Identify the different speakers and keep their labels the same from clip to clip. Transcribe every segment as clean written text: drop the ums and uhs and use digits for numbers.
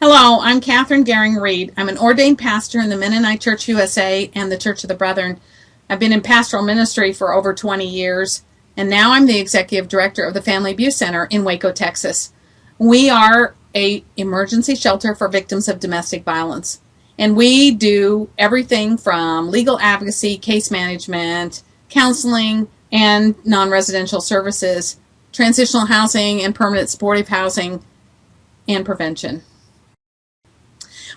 Speaker 1: Hello, I'm Kathryn Reid. I'm an ordained pastor in the Mennonite Church USA and the Church of the Brethren. I've been in pastoral ministry for over 20 years, and now I'm the executive director of the Family Abuse Center in Waco, Texas. We are an emergency shelter for victims of domestic violence, and we do everything from legal advocacy, case management, counseling, and non-residential services, transitional housing and permanent supportive housing, and prevention.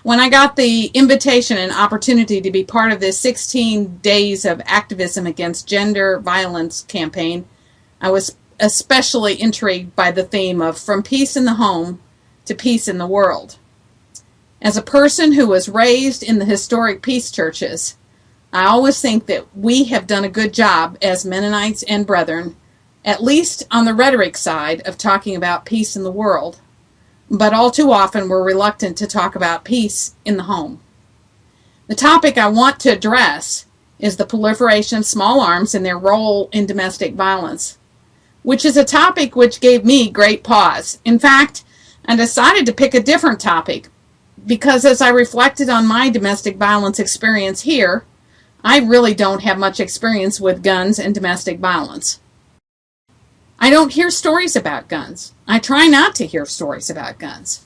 Speaker 1: When I got the invitation and opportunity to be part of this 16 days of activism against gender violence campaign, I was especially intrigued by the theme of from peace in the home to peace in the world. As a person who was raised in the historic peace churches, I always think that we have done a good job as Mennonites and Brethren, at least on the rhetoric side of talking about peace in the world. But all too often we're reluctant to talk about peace in the home. The topic I want to address is the proliferation of small arms and their role in domestic violence, which is a topic which gave me great pause. In fact, I decided to pick a different topic because as I reflected on my domestic violence experience here, I really don't have much experience with guns and domestic violence. I don't hear stories about guns. I try not to hear stories about guns.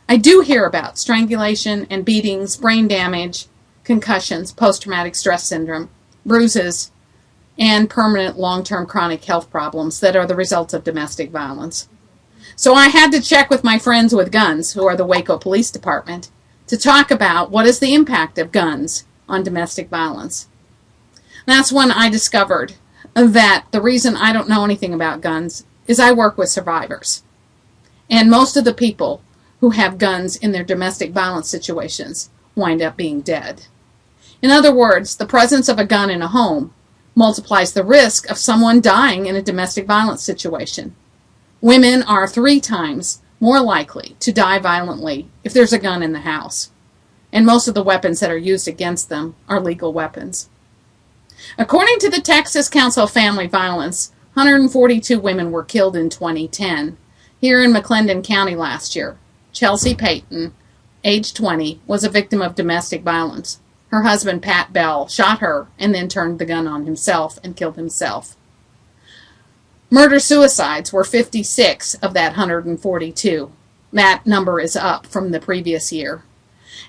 Speaker 1: I do hear about strangulation and beatings, brain damage, concussions, post-traumatic stress syndrome, bruises, and permanent long-term chronic health problems that are the result of domestic violence. So I had to check with my friends with guns, who are the Waco Police Department, to talk about what is the impact of guns on domestic violence. That's when I discovered that the reason I don't know anything about guns is I work with survivors. And most of the people who have guns in their domestic violence situations wind up being dead. In other words, the presence of a gun in a home multiplies the risk of someone dying in a domestic violence situation. Women are 3 times more likely to die violently if there's a gun in the house. And most of the weapons that are used against them are legal weapons. According to the Texas Council of Family Violence, 142 women were killed in 2010. Here in McClendon County last year, Chelsea Payton, age 20, was a victim of domestic violence. Her husband, Pat Bell, shot her and then turned the gun on himself and killed himself. Murder-suicides were 56 of that 142. That number is up from the previous year.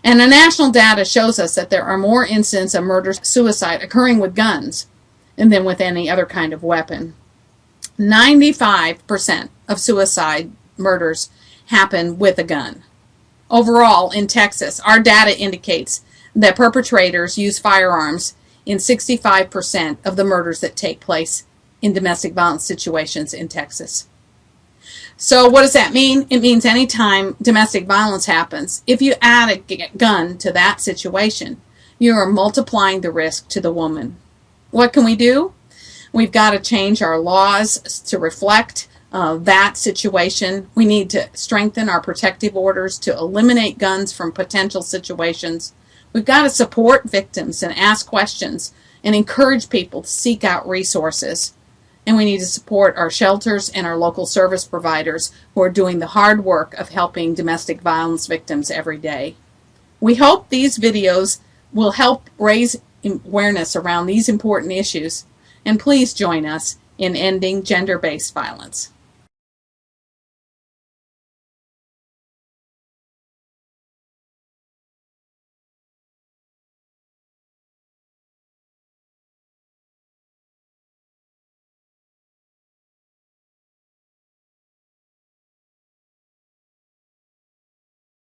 Speaker 1: And the national data shows us that there are more incidents of murder-suicide occurring with guns than with any other kind of weapon. 95% of suicide murders happen with a gun. Overall, in Texas, our data indicates that perpetrators use firearms in 65% of the murders that take place in domestic violence situations in Texas. So what does that mean? It means anytime domestic violence happens, if you add a gun to that situation, you are multiplying the risk to the woman. What can we do? We've got to change our laws to reflect that situation. We need to strengthen our protective orders to eliminate guns from potential situations. We've got to support victims and ask questions and encourage people to seek out resources. And we need to support our shelters and our local service providers who are doing the hard work of helping domestic violence victims every day. We hope these videos will help raise awareness around these important issues. And please join us in ending gender-based violence.